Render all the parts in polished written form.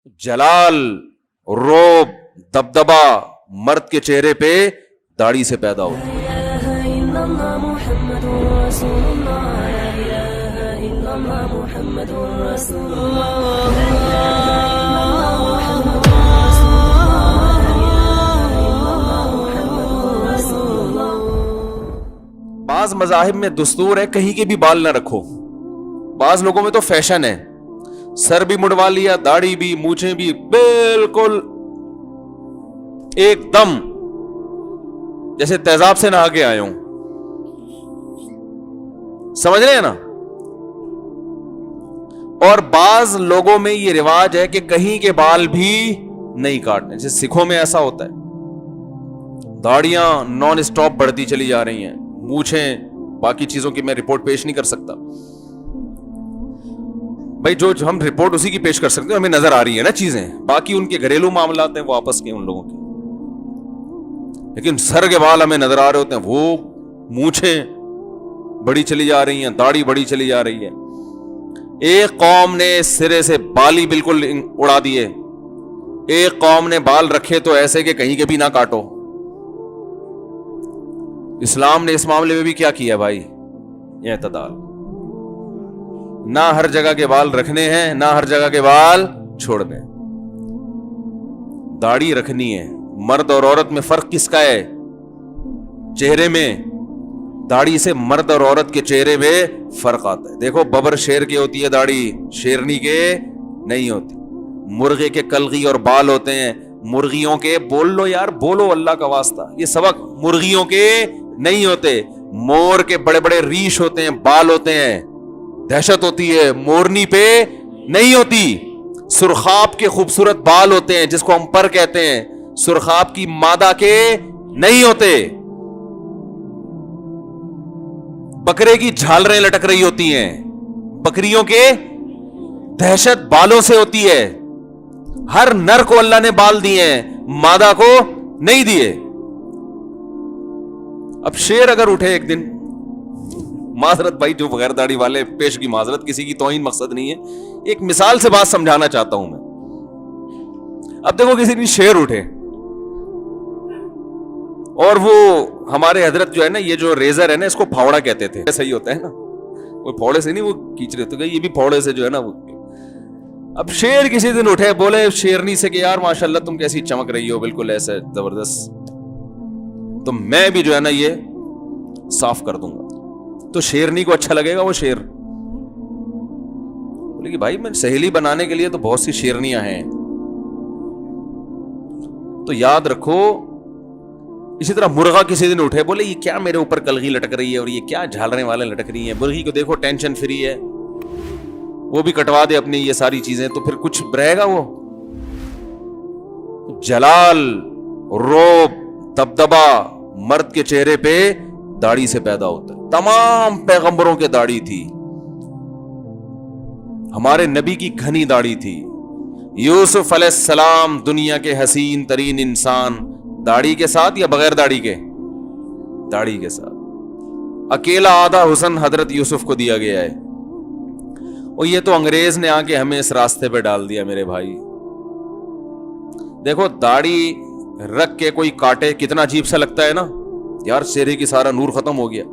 जलाल, रोब, दबदबा मर्द के चेहरे पे दाढ़ी से पैदा होता है। बाज मजाहिब में दुस्तूर है कहीं के भी बाल ना रखो। बाज लोगों में तो फैशन है, सर भी मुड़वा लिया, दाढ़ी भी, मूछें भी, बिल्कुल एकदम जैसे तेजाब से नहा के आए हूं। समझ रहे हैं ना। और बाज लोगों में ये रिवाज है कि कहीं के बाल भी नहीं काटने। जैसे सिखों में ऐसा होता है, दाढ़ियां नॉन स्टॉप बढ़ती चली जा रही हैं, मूछें, बाकी चीजों की मैं रिपोर्ट पेश नहीं कर सकता भाई। जो हम रिपोर्ट उसी की पेश कर सकते हैं, हमें नजर आ रही है ना चीजें, बाकी उनके घरेलू मामलात हैं वो आपस के उन लोगों के। लेकिन सर के बाल हमें नजर आ रहे होते हैं, वो मूछें बड़ी चली जा रही हैं, दाढ़ी बड़ी चली जा रही है। एक कौम ने सिरे से बाल ही बिल्कुल उड़ा दिए, एक कौम ने बाल रखे तो ऐसे कि कहीं के भी ना काटो। इस्लाम ने इस मामले में भी क्या किया भाई, इत्तदाल। ना हर जगह के बाल रखने हैं, ना हर जगह के बाल छोड़ने। दाढ़ी रखनी है। मर्द और औरत में फर्क किसका है? चेहरे में। दाढ़ी से मर्द और औरत के चेहरे में फर्क आता है। देखो, बबर शेर की होती है दाढ़ी, शेरनी के नहीं होती। मुर्गे के कलगी और बाल होते हैं, मुर्गियों के, बोल लो यार, बोलो अल्लाह का वास्ता, ये सबक मुर्गियों के नहीं होते। मोर के बड़े बड़े रीश होते हैं, बाल होते हैं, दहशत होती है। मोरनी पे नहीं होती। सुरखाब के खूबसूरत बाल होते हैं जिसको हम पर कहते हैं, सुरखाब की मादा के नहीं होते। बकरे की झालरें लटक रही होती हैं, बकरियों के दहशत बालों से होती है। हर नर को अल्लाह ने बाल दिए हैं, मादा को नहीं दिए। अब शेर अगर उठे एक दिन, माजरत भाई जो बगैर दाढ़ी वाले, पेश की माजरत, किसी की तौहीन मकसद नहीं है, एक मिसाल से बात समझाना चाहता हूं मैं। अब देखो, किसी दिन शेर उठे और वो हमारे हजरत जो है ना, ये जो रेजर है ना, इसको फावड़ा कहते थे, सही होता है ना, वो फावड़े से नहीं वो खींच रहे थे, ये भी फावड़े से जो है ना वो। अब शेर किसी दिन उठे, बोले शेरनी से कि यार माशाल्लाह तुम कैसी चमक रही हो, बिल्कुल ऐसे जबरदस्त, तो मैं भी जो है ना ये साफ कर दूंगा। तो शेरनी को अच्छा लगेगा वो शेर? बोले कि भाई मैं सहेली बनाने के लिए तो बहुत सी शेरनियां हैं। तो याद रखो, इसी तरह मुर्गा किसी दिन उठे, बोले ये क्या मेरे ऊपर कलगी लटक रही है और ये क्या झालने वाले लटक रही है। मुर्गी को देखो टेंशन फ्री है, वो भी कटवा दे अपनी ये सारी चीजें, तो फिर कुछ रहेगा वो। जलाल, रोब, दबदबा मर्द के चेहरे पे दाढ़ी से पैदा होता है। तमाम पैगंबरों के दाढ़ी थी, हमारे नबी की घनी दाढ़ी थी। यूसुफ अलैहिस्सलाम दुनिया के हसीन तरीन इंसान, दाढ़ी के साथ या बगैर दाढ़ी के? दाढ़ी के साथ। अकेला आधा हुस्न हजरत यूसुफ को दिया गया है, और ये तो अंग्रेज ने आके हमें इस रास्ते पे डाल दिया मेरे भाई। देखो, दाढ़ी रख के कोई काटे, कितना अजीब सा लगता है ना यार, चेहरे की सारा नूर खत्म हो गया।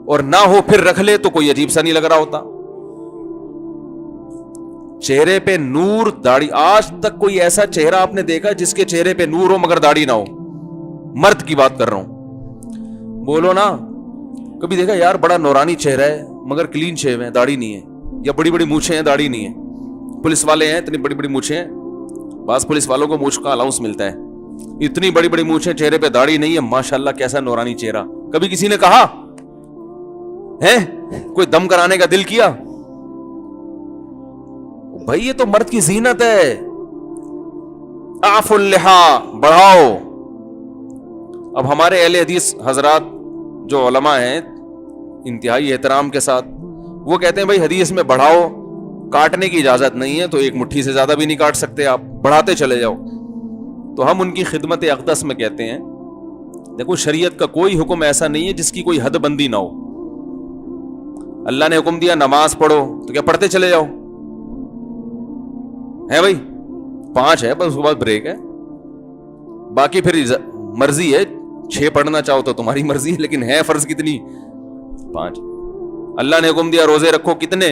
और ना हो फिर रख ले तो कोई अजीब सा नहीं लग रहा होता। चेहरे पे नूर, दाढ़ी, आज तक कोई ऐसा चेहरा आपने देखा जिसके चेहरे पे नूर हो मगर दाढ़ी ना हो? मर्द की बात कर रहा हूं, बोलो ना। कभी देखा यार बड़ा नौरानी चेहरा है मगर क्लीन शेव है, दाढ़ी नहीं है, या बड़ी बड़ी मूछें हैं, दाढ़ी नहीं है। पुलिस वाले हैं, इतनी बड़ी बड़ी मूछें हैं, बास पुलिस वालों को मूछ का अलाउंस मिलता है, इतनी बड़ी बड़ी मूछें, चेहरे पे दाढ़ी नहीं है, माशाल्लाह कैसा नौरानी चेहरा। कभी किसी ने कहा है, कोई दम कराने का दिल किया? भाई ये तो मर्द की जीनत है। आफुल लिहा, बढ़ाओ। अब हमारे अहले हदीस हजरात जो उलमा हैं इंतहाई एहतराम के साथ, वो कहते हैं भाई हदीस में बढ़ाओ, काटने की इजाजत नहीं है, तो एक मुट्ठी से ज्यादा भी नहीं काट सकते आप, बढ़ाते चले जाओ। तो हम उनकी खिदमत अक़दस में कहते हैं, देखो शरीयत का कोई हुक्म ऐसा नहीं है जिसकी कोई हद बंदी ना हो। अल्लाह ने हुक्म दिया नमाज पढ़ो, तो क्या पढ़ते चले जाओ? ہے भाई, 5 है बस, उसके बाद ब्रेक है, बाकी फिर मर्जी है, 6 पढ़ना चाहो तो तुम्हारी मर्जी है, लेकिन है फर्ज कितनी? 5। अल्लाह ने हुक्म दिया रोजे रखो, कितने?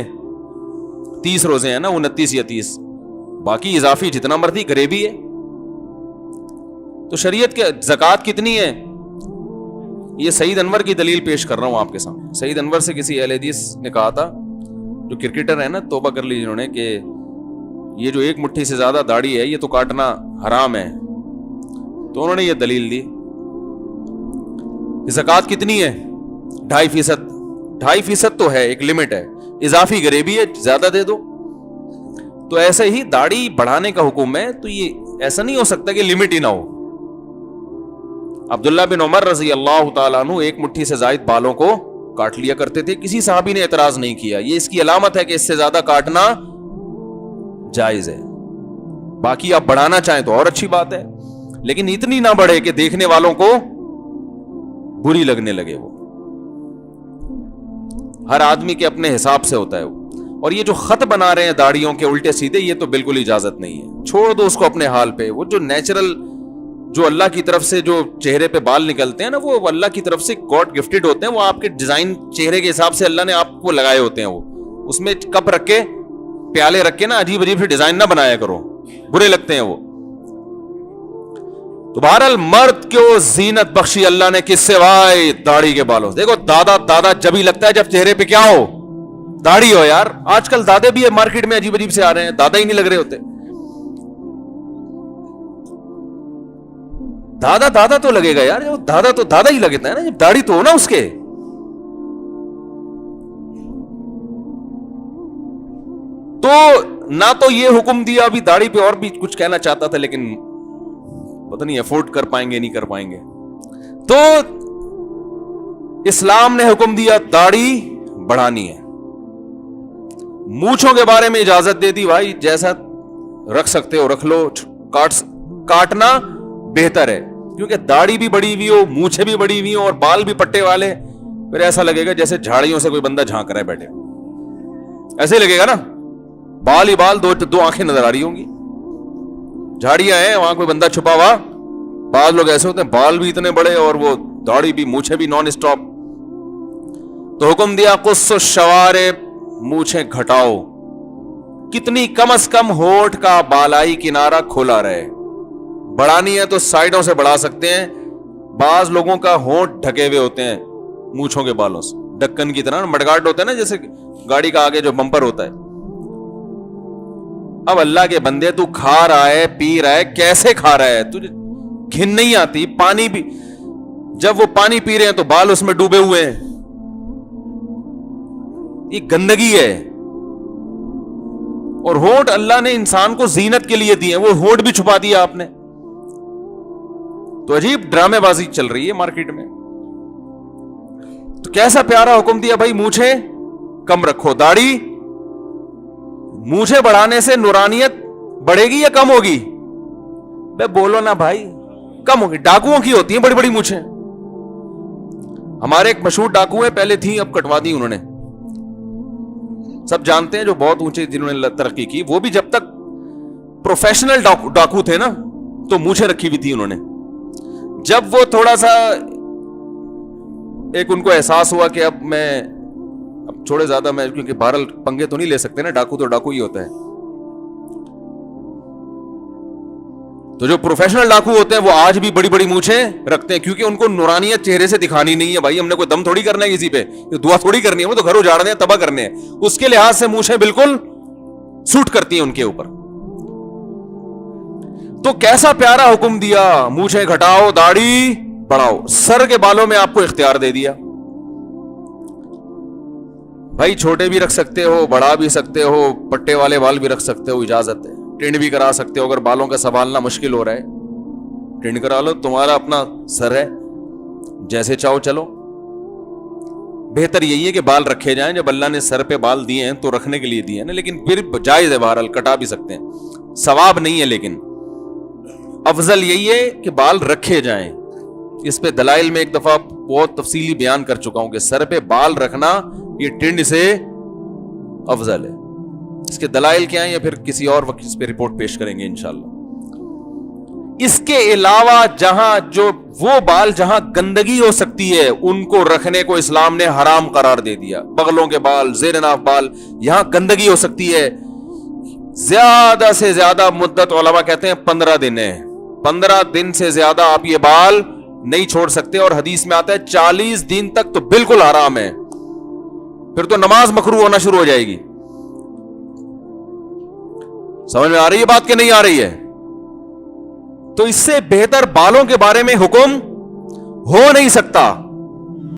30 रोजे हैं ना, 29 या 30, बाकी इजाफी जितना मर्जी गरीबी है। तो शरीयत के ज़कात कितनी है? ये सईद अनवर की दलील पेश कर रहा हूं आपके सामने। सईद अनवर से किसी अहले हदीस ने कहा था, जो क्रिकेटर है ना, तौबा कर ली जिन्होंने, कि ये जो 1 मुट्ठी से ज्यादा दाढ़ी है ये तो काटना हराम है। तो उन्होंने ये दलील दी। ज़कात कितनी है? 2.5%। 2.5% तो है, एक लिमिट है, इजाफी गरीबी है, ज्यादा दे दो। तो ऐसे ही दाढ़ी बढ़ाने का हुक्म है, तो ये ऐसा नहीं हो सकता कि लिमिट ही ना हो। अब्दुल्ला बिन उमर रजी अल्लाह तआला अन्हु 1 मुट्ठी से जायद बालों को काट लिया करते थे, किसी सहाबी ने एतराज नहीं किया। ये इसकी अलामत है कि इससे ज्यादा काटना जायज है। बाकी आप बढ़ाना चाहें तो और अच्छी बात है, लेकिन इतनी ना बढ़े कि देखने वालों को बुरी लगने लगे। वो हर आदमी के अपने हिसाब से होता है वो। और ये जो खत बना रहे हैं दाढ़ियों के उल्टे सीधे, ये तो बिल्कुल इजाजत नहीं है, छोड़ दो उसको अपने हाल पे। वो जो नेचुरल, जो अल्लाह की तरफ से जो चेहरे पे बाल निकलते हैं ना, वो अल्लाह की तरफ से गॉड गिफ्टेड होते हैं। वो आपके डिजाइन चेहरे के हिसाब से अल्लाह ने आपको लगाए होते हैं। वो उसमें कप रख के, प्याले रख के ना अजीब अजीब से डिजाइन ना बनाया करो, बुरे लगते हैं वो। तो बहरहाल मर्द को जीनत बख्शी अल्लाह ने किससे? भाई दाढ़ी के बालों। देखो दादा जब ही लगता है जब चेहरे पे क्या हो, दाढ़ी हो। यार आजकल दादे भी मार्केट में अजीब अजीब से आ रहे हैं, दादा ही नहीं लग रहे होते। दादा तो लगेगा यार, जो दादा तो दादा ही लगता है ना, जब दाढ़ी तो हो ना उसके। तो ना तो ये हुक्म दिया, अभी दाढ़ी पे और भी कुछ कहना चाहता था, लेकिन पता नहीं अफोर्ड कर पाएंगे नहीं कर पाएंगे। तो इस्लाम ने हुक्म दिया दाढ़ी बढ़ानी है। मूंछों के बारे में इजाजत दे दी, भाई जैसा रख सकते हो रख लो, काटना बेहतर है, क्योंकि दाढ़ी भी बड़ी हुई हो, मूछें भी बड़ी हुई हो और बाल भी पट्टे वाले, फिर ऐसा लगेगा जैसे झाड़ियों से कोई बंदा झांक रहा है बैठे। ऐसे ही लगेगा ना, बाल ही बाल, दो आंखें नजर आ रही होंगी, झाड़ियां हैं, वहां कोई बंदा छुपा हुआ। बाद लोग ऐसे होते हैं, बाल भी इतने बड़े और वो दाढ़ी भी, मूछें भी नॉन स्टॉप। तो हुक्म दिया कुस्सु शवारे, मूछें घटाओ। कितनी? कम से कम होठ का बालाई किनारा खोला रहे। बढ़ानी है तो साइडों से बढ़ा सकते हैं। बाज लोगों का होठ ढके हुए होते हैं मूछों के बालों से, ढक्कन की तरह, मडगार्ड होता है ना, जैसे गाड़ी का आगे जो बम्पर होता है। अब अल्लाह के बंदे, तू खा रहा है, पी रहा है, कैसे खा रहा है? तुझे घिन नहीं आती? पानी भी, जब वो पानी पी रहे हैं तो बाल उसमें डूबे हुए हैं, ये गंदगी है। और होठ अल्लाह ने इंसान को जीनत के लिए दिए, वो होठ भी छुपा दिया आपने। तो अजीब ड्रामेबाजी चल रही है मार्केट में। तो कैसा प्यारा हुक्म दिया भाई, मूछे कम रखो, दाढ़ी। मूछे बढ़ाने से नूरानियत बढ़ेगी या कम होगी? बे बोलो ना भाई, कम होगी। डाकुओं की होती है बड़ी बड़ी मूछें। हमारे एक मशहूर डाकू है, पहले थी अब कटवा दी उन्होंने, सब जानते हैं, जो बहुत ऊंचे जिन्होंने तरक्की की। वो भी जब तक प्रोफेशनल डाकू थे ना, तो मूछें रखी हुई थी उन्होंने। जब वो थोड़ा सा एक उनको एहसास हुआ कि अब छोड़े ज्यादा मैं, क्योंकि बहरहाल पंगे तो नहीं ले सकते ना, डाकू तो डाकू ही होता है। तो जो प्रोफेशनल डाकू होते हैं वो आज भी बड़ी बड़ी मूछें रखते हैं, क्योंकि उनको नूरानियत चेहरे से दिखानी नहीं है। भाई हमने कोई दम थोड़ी करना है किसी पे, दुआ थोड़ी करनी है, वो तो घर उजाड़ने हैं, तबाह करने हैं। उसके लिहाज से मूछें बिल्कुल सूट करती हैं उनके ऊपर। तो कैसा प्यारा हुक्म दिया, मूछें घटाओ, दाढ़ी बढ़ाओ। सर के बालों में आपको इख्तियार दे दिया, भाई छोटे भी रख सकते हो, बढ़ा भी सकते हो, पट्टे वाले बाल भी रख सकते हो, इजाजत है। टिंड भी करा सकते हो, अगर बालों का संभालना मुश्किल हो रहा है टिंड करा लो, तुम्हारा अपना सर है, जैसे चाहो चलो। बेहतर यही है कि बाल रखे जाएं, जब अल्लाह ने सर पे बाल दिए हैं तो रखने के लिए दिए हैं ना, लेकिन फिर जायज है, बहरहाल कटा भी सकते हैं, सवाब नहीं है, लेकिन अफजल यही है कि बाल रखे जाएं। इस पे दलाइल में एक दफा बहुत तफसीली बयान कर चुका हूं कि सर पे बाल रखना ये टिंड से अफजल है। اس کے دلائل کیا ہیں یا پھر کسی اور وقت اس پہ رپورٹ پیش کریں گے انشاءاللہ. اس کے علاوہ وہ بال جہاں گندگی ہو سکتی ہے ان کو رکھنے کو اسلام نے حرام قرار دے دیا. بغلوں کے بال، زیر ناف بال، یہاں گندگی ہو سکتی ہے. زیادہ سے زیادہ مدت علماء کہتے ہیں 15 دن ہے. 15 دن سے زیادہ آپ یہ بال نہیں چھوڑ سکتے، اور حدیث میں آتا ہے 40 دن تک تو بالکل حرام ہے. پھر تو نماز مکروہ ہونا شروع ہو جائے گی. سمجھ میں آ رہی ہے بات کہ نہیں آ رہی ہے؟ تو اس سے بہتر بالوں کے بارے میں حکم ہو نہیں سکتا.